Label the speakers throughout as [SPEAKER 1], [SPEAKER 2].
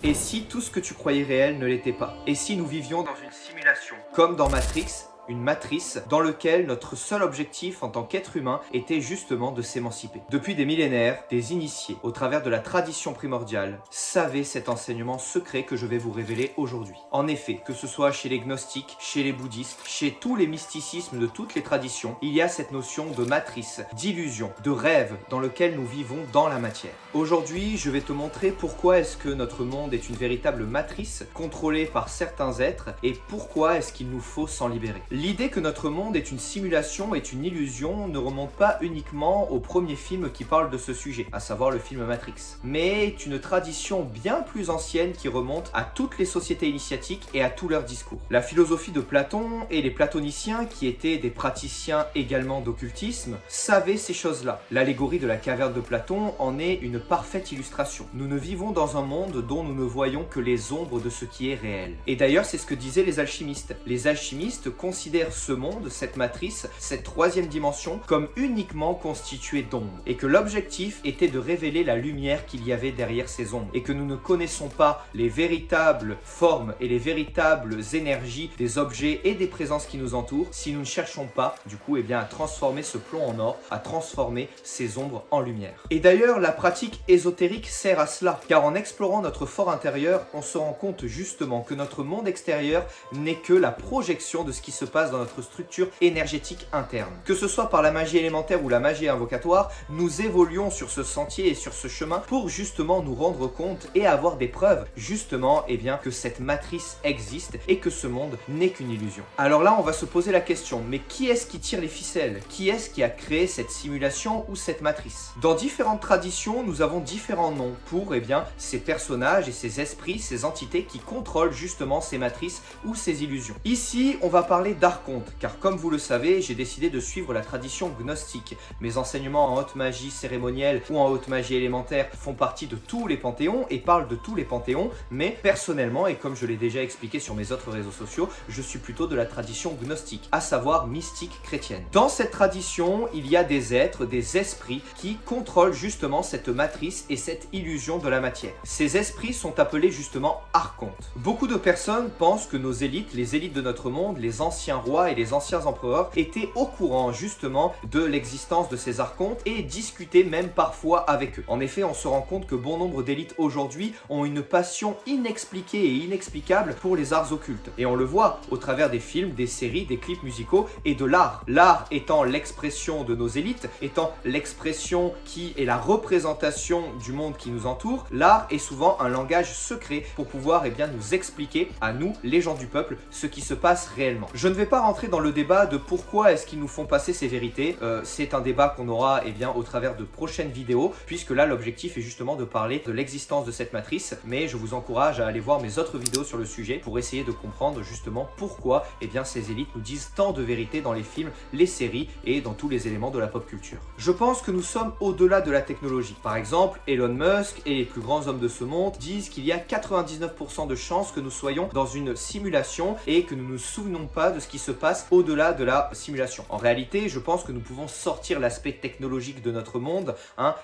[SPEAKER 1] Et si tout ce que tu croyais réel ne l'était pas? Et si nous vivions dans une simulation, comme dans Matrix, une matrice dans laquelle notre seul objectif en tant qu'être humain était justement de s'émanciper. Depuis des millénaires, des initiés, au travers de la tradition primordiale, savaient cet enseignement secret que je vais vous révéler aujourd'hui. En effet, que ce soit chez les gnostiques, chez les bouddhistes, chez tous les mysticismes de toutes les traditions, il y a cette notion de matrice, d'illusion, de rêve dans lequel nous vivons dans la matière. Aujourd'hui, je vais te montrer pourquoi est-ce que notre monde est une véritable matrice contrôlée par certains êtres et pourquoi est-ce qu'il nous faut s'en libérer. L'idée que notre monde est une simulation, est une illusion, ne remonte pas uniquement au premier film qui parle de ce sujet, à savoir le film Matrix, mais est une tradition bien plus ancienne qui remonte à toutes les sociétés initiatiques et à tous leurs discours. La philosophie de Platon et les platoniciens, qui étaient des praticiens également d'occultisme, savaient ces choses-là. L'allégorie de la caverne de Platon en est une parfaite illustration. Nous ne vivons dans un monde dont nous ne voyons que les ombres de ce qui est réel. Et d'ailleurs, c'est ce que disaient les alchimistes. Les alchimistes considèrent ce monde, cette matrice, cette troisième dimension, comme uniquement constituée d'ombres, et que l'objectif était de révéler la lumière qu'il y avait derrière ces ombres, et que nous ne connaissons pas les véritables formes et les véritables énergies des objets et des présences qui nous entourent si nous ne cherchons pas, du coup, à transformer ce plomb en or, à transformer ces ombres en lumière. Et d'ailleurs, la pratique ésotérique sert à cela, car en explorant notre fort intérieur, on se rend compte justement que notre monde extérieur n'est que la projection de ce qui se passe dans notre structure énergétique interne. Que ce soit par la magie élémentaire ou la magie invocatoire, nous évoluons sur ce sentier et sur ce chemin pour justement nous rendre compte et avoir des preuves justement que cette matrice existe et que ce monde n'est qu'une illusion. Alors là, on va se poser la question, mais qui est-ce qui tire les ficelles? Qui est-ce qui a créé cette simulation ou cette matrice? Dans différentes traditions, nous avons différents noms pour ces personnages et ces esprits, ces entités qui contrôlent justement ces matrices ou ces illusions. Ici, on va parler d'archonte, car comme vous le savez, j'ai décidé de suivre la tradition gnostique. Mes enseignements en haute magie cérémonielle ou en haute magie élémentaire font partie de tous les panthéons et parlent de tous les panthéons, mais personnellement, et comme je l'ai déjà expliqué sur mes autres réseaux sociaux, je suis plutôt de la tradition gnostique, à savoir mystique chrétienne. Dans cette tradition, il y a des êtres, des esprits qui contrôlent justement cette matrice et cette illusion de la matière. Ces esprits sont appelés justement archontes. Beaucoup de personnes pensent que nos élites, les élites de notre monde, les anciens rois et les anciens empereurs étaient au courant justement de l'existence de ces archontes et discutaient même parfois avec eux. En effet, on se rend compte que bon nombre d'élites aujourd'hui ont une passion inexpliquée et inexplicable pour les arts occultes. Et on le voit au travers des films, des séries, des clips musicaux et de l'art. L'art étant l'expression de nos élites, étant l'expression qui est la représentation du monde qui nous entoure, l'art est souvent un langage secret pour pouvoir nous expliquer à nous, les gens du peuple, ce qui se passe réellement. Je ne vais pas rentrer dans le débat de pourquoi est-ce qu'ils nous font passer ces vérités. C'est un débat qu'on aura au travers de prochaines vidéos, puisque là l'objectif est justement de parler de l'existence de cette matrice, mais je vous encourage à aller voir mes autres vidéos sur le sujet pour essayer de comprendre justement pourquoi ces élites nous disent tant de vérités dans les films, les séries et dans tous les éléments de la pop culture. Je pense que nous sommes au-delà de la technologie. Par exemple, Elon Musk et les plus grands hommes de ce monde disent qu'il y a 99% de chances que nous soyons dans une simulation et que nous ne nous souvenons pas de ce qui se passe au-delà de la simulation. En réalité, je pense que nous pouvons sortir l'aspect technologique de notre monde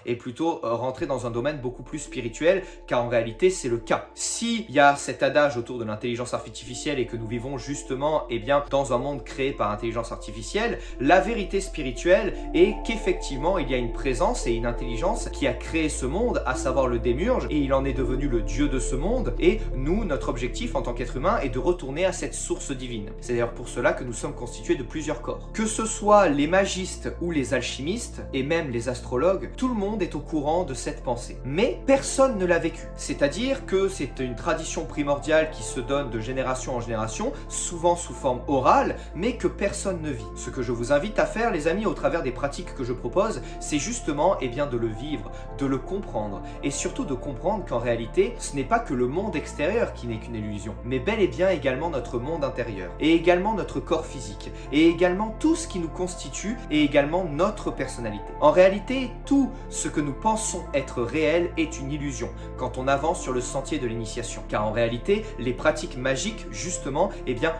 [SPEAKER 1] et plutôt rentrer dans un domaine beaucoup plus spirituel, car en réalité, c'est le cas. S'il y a cet adage autour de l'intelligence artificielle et que nous vivons justement dans un monde créé par intelligence artificielle, la vérité spirituelle est qu'effectivement, il y a une présence et une intelligence qui a créé ce monde, à savoir le démiurge, et il en est devenu le dieu de ce monde, et nous, notre objectif en tant qu'être humain est de retourner à cette source divine. C'est d'ailleurs pour cela que nous sommes constitués de plusieurs corps. Que ce soit les magistes ou les alchimistes, et même les astrologues, tout le monde est au courant de cette pensée. Mais personne ne l'a vécu. C'est-à-dire que c'est une tradition primordiale qui se donne de génération en génération, souvent sous forme orale, mais que personne ne vit. Ce que je vous invite à faire, les amis, au travers des pratiques que je propose, c'est justement de le vivre, de le comprendre, et surtout de comprendre qu'en réalité, ce n'est pas que le monde extérieur qui n'est qu'une illusion, mais bel et bien également notre monde intérieur, et également notre notre corps physique et également tout ce qui nous constitue et également notre personnalité. En réalité, tout ce que nous pensons être réel est une illusion quand on avance sur le sentier de l'initiation. Car en réalité, les pratiques magiques, justement,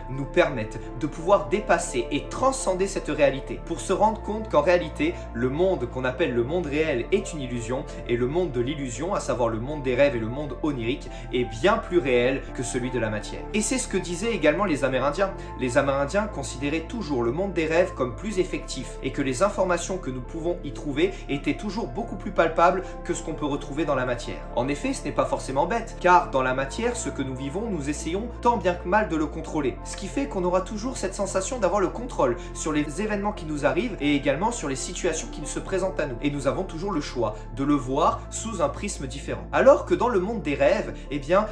[SPEAKER 1] nous permettent de pouvoir dépasser et transcender cette réalité pour se rendre compte qu'en réalité, le monde qu'on appelle le monde réel est une illusion et le monde de l'illusion, à savoir le monde des rêves et le monde onirique, est bien plus réel que celui de la matière. Et c'est ce que disaient également les Amérindiens. Les Amérindiens considéraient toujours le monde des rêves comme plus effectif et que les informations que nous pouvons y trouver étaient toujours beaucoup plus palpables que ce qu'on peut retrouver dans la matière. En effet, ce n'est pas forcément bête, car dans la matière, ce que nous vivons, nous essayons tant bien que mal de le contrôler. Ce qui fait qu'on aura toujours cette sensation d'avoir le contrôle sur les événements qui nous arrivent et également sur les situations qui se présentent à nous. Et nous avons toujours le choix de le voir sous un prisme différent. Alors que dans le monde des rêves,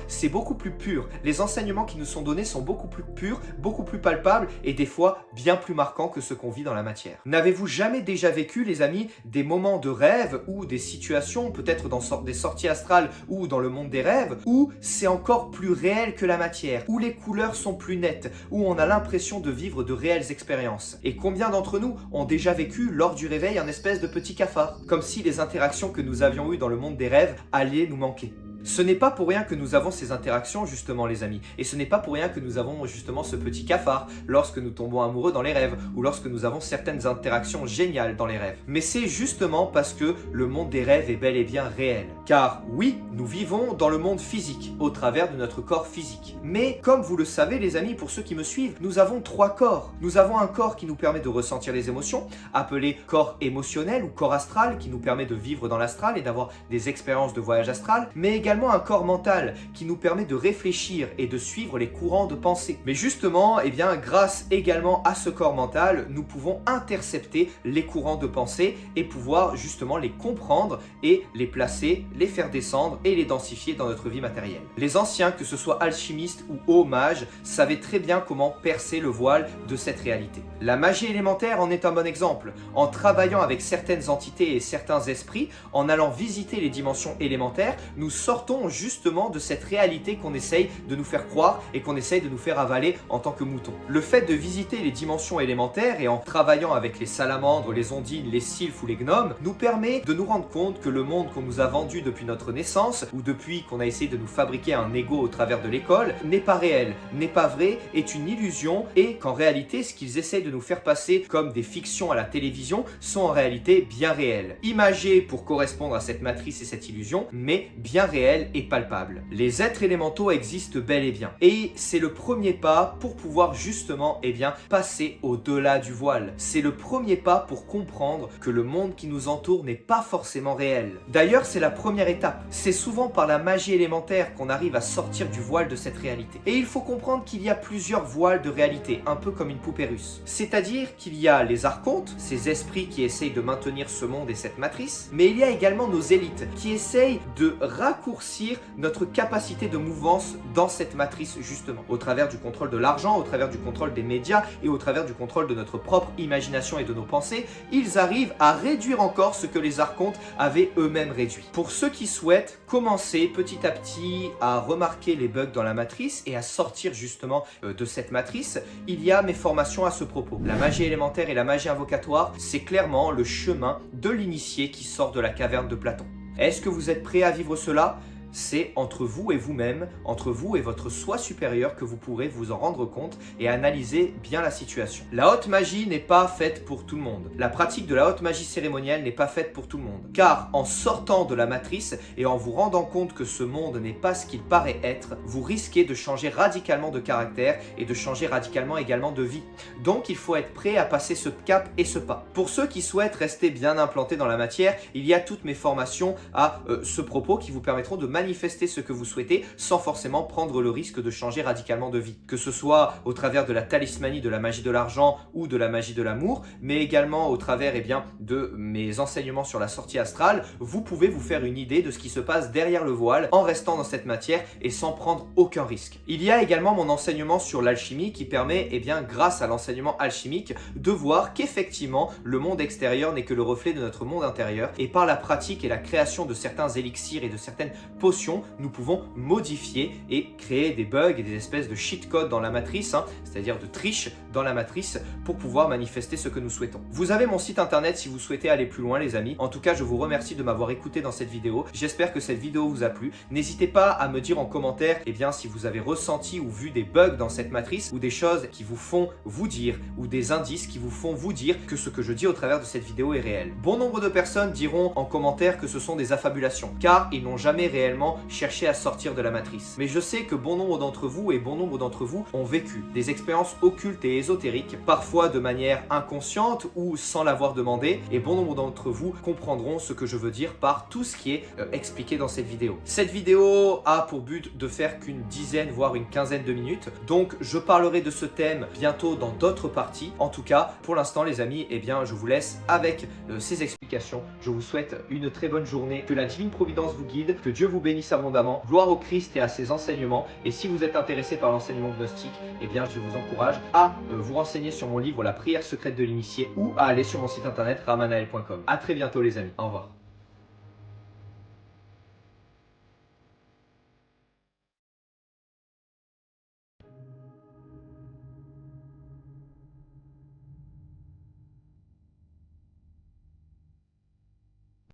[SPEAKER 1] c'est beaucoup plus pur. Les enseignements qui nous sont donnés sont beaucoup plus purs, beaucoup plus palpables et des fois bien plus marquants que ce qu'on vit dans la matière. N'avez-vous jamais déjà vécu, les amis, des moments de rêve ou des situations, peut-être dans des sorties astrales ou dans le monde des rêves, où c'est encore plus réel que la matière, où les couleurs sont plus nettes, où on a l'impression de vivre de réelles expériences? Et combien d'entre nous ont déjà vécu lors du réveil un espèce de petit cafard, comme si les interactions que nous avions eues dans le monde des rêves allaient nous manquer? Ce n'est pas pour rien que nous avons ces interactions, justement, les amis. Et ce n'est pas pour rien que nous avons justement ce petit cafard lorsque nous tombons amoureux dans les rêves ou lorsque nous avons certaines interactions géniales dans les rêves. Mais c'est justement parce que le monde des rêves est bel et bien réel. Car oui, nous vivons dans le monde physique, au travers de notre corps physique. Mais comme vous le savez, les amis, pour ceux qui me suivent, nous avons 3 corps. Nous avons un corps qui nous permet de ressentir les émotions, appelé corps émotionnel ou corps astral, qui nous permet de vivre dans l'astral et d'avoir des expériences de voyage astral, mais également un corps mental qui nous permet de réfléchir et de suivre les courants de pensée. Mais justement, grâce également à ce corps mental, nous pouvons intercepter les courants de pensée et pouvoir justement les comprendre et les placer, les faire descendre et les densifier dans notre vie matérielle. Les anciens, que ce soit alchimistes ou hauts mages, savaient très bien comment percer le voile de cette réalité. La magie élémentaire en est un bon exemple. En travaillant avec certaines entités et certains esprits, en allant visiter les dimensions élémentaires, nous sortons justement de cette réalité qu'on essaye de nous faire croire et qu'on essaye de nous faire avaler en tant que moutons. Le fait de visiter les dimensions élémentaires et en travaillant avec les salamandres, les ondines, les sylphes ou les gnomes, nous permet de nous rendre compte que le monde qu'on nous a vendu depuis notre naissance ou depuis qu'on a essayé de nous fabriquer un ego au travers de l'école n'est pas réel, n'est pas vrai, est une illusion et qu'en réalité ce qu'ils essayent de nous faire passer comme des fictions à la télévision sont en réalité bien réelles. Imagées pour correspondre à cette matrice et cette illusion, mais bien réelles et palpable. Les êtres élémentaux existent bel et bien. Et c'est le premier pas pour pouvoir justement passer au-delà du voile. C'est le premier pas pour comprendre que le monde qui nous entoure n'est pas forcément réel. D'ailleurs, c'est la première étape. C'est souvent par la magie élémentaire qu'on arrive à sortir du voile de cette réalité. Et il faut comprendre qu'il y a plusieurs voiles de réalité, un peu comme une poupée russe. C'est-à-dire qu'il y a les archontes, ces esprits qui essayent de maintenir ce monde et cette matrice, mais il y a également nos élites qui essayent de raccourcir notre capacité de mouvance dans cette matrice justement, au travers du contrôle de l'argent, au travers du contrôle des médias et au travers du contrôle de notre propre imagination et de nos pensées, ils arrivent à réduire encore ce que les archontes avaient eux-mêmes réduit. Pour ceux qui souhaitent commencer petit à petit à remarquer les bugs dans la matrice et à sortir justement de cette matrice, il y a mes formations à ce propos. La magie élémentaire et la magie invocatoire, c'est clairement le chemin de l'initié qui sort de la caverne de Platon. Est-ce que vous êtes prêts à vivre cela ? C'est entre vous et vous-même, entre vous et votre soi supérieur que vous pourrez vous en rendre compte et analyser bien la situation. La haute magie n'est pas faite pour tout le monde. La pratique de la haute magie cérémonielle n'est pas faite pour tout le monde. Car en sortant de la matrice et en vous rendant compte que ce monde n'est pas ce qu'il paraît être, vous risquez de changer radicalement de caractère et de changer radicalement également de vie. Donc il faut être prêt à passer ce cap et ce pas. Pour ceux qui souhaitent rester bien implantés dans la matière, il y a toutes mes formations à ce propos qui vous permettront de manifester ce que vous souhaitez sans forcément prendre le risque de changer radicalement de vie. Que ce soit au travers de la talismanie de la magie de l'argent ou de la magie de l'amour, mais également au travers de mes enseignements sur la sortie astrale, vous pouvez vous faire une idée de ce qui se passe derrière le voile en restant dans cette matière et sans prendre aucun risque. Il y a également mon enseignement sur l'alchimie qui permet, grâce à l'enseignement alchimique, de voir qu'effectivement le monde extérieur n'est que le reflet de notre monde intérieur et par la pratique et la création de certains élixirs et de certaines potions potions, nous pouvons modifier et créer des bugs et des espèces de cheat codes dans la matrice, c'est-à-dire de triche dans la matrice pour pouvoir manifester ce que nous souhaitons. Vous avez mon site internet si vous souhaitez aller plus loin les amis. En tout cas, je vous remercie de m'avoir écouté dans cette vidéo. J'espère que cette vidéo vous a plu. N'hésitez pas à me dire en commentaire si vous avez ressenti ou vu des bugs dans cette matrice ou des choses qui vous font vous dire ou des indices qui vous font vous dire que ce que je dis au travers de cette vidéo est réel. Bon nombre de personnes diront en commentaire que ce sont des affabulations car ils n'ont jamais réellement cherché à sortir de la matrice. Mais je sais que bon nombre d'entre vous ont vécu des expériences occultes et ésotériques, parfois de manière inconsciente ou sans l'avoir demandé, et bon nombre d'entre vous comprendront ce que je veux dire par tout ce qui est expliqué dans cette vidéo. Cette vidéo a pour but de faire qu'une dizaine voire une quinzaine de minutes, donc je parlerai de ce thème bientôt dans d'autres parties. En tout cas, pour l'instant les amis, je vous laisse avec ces explications. Je vous souhaite une très bonne journée, que la divine providence vous guide, que Dieu vous bénisse abondamment, gloire au Christ et à ses enseignements, et si vous êtes intéressé par l'enseignement gnostique, je vous encourage à vous renseigner sur mon livre La prière secrète de l'initié ou à aller sur mon site internet ramanael.com. A très bientôt les amis, au revoir.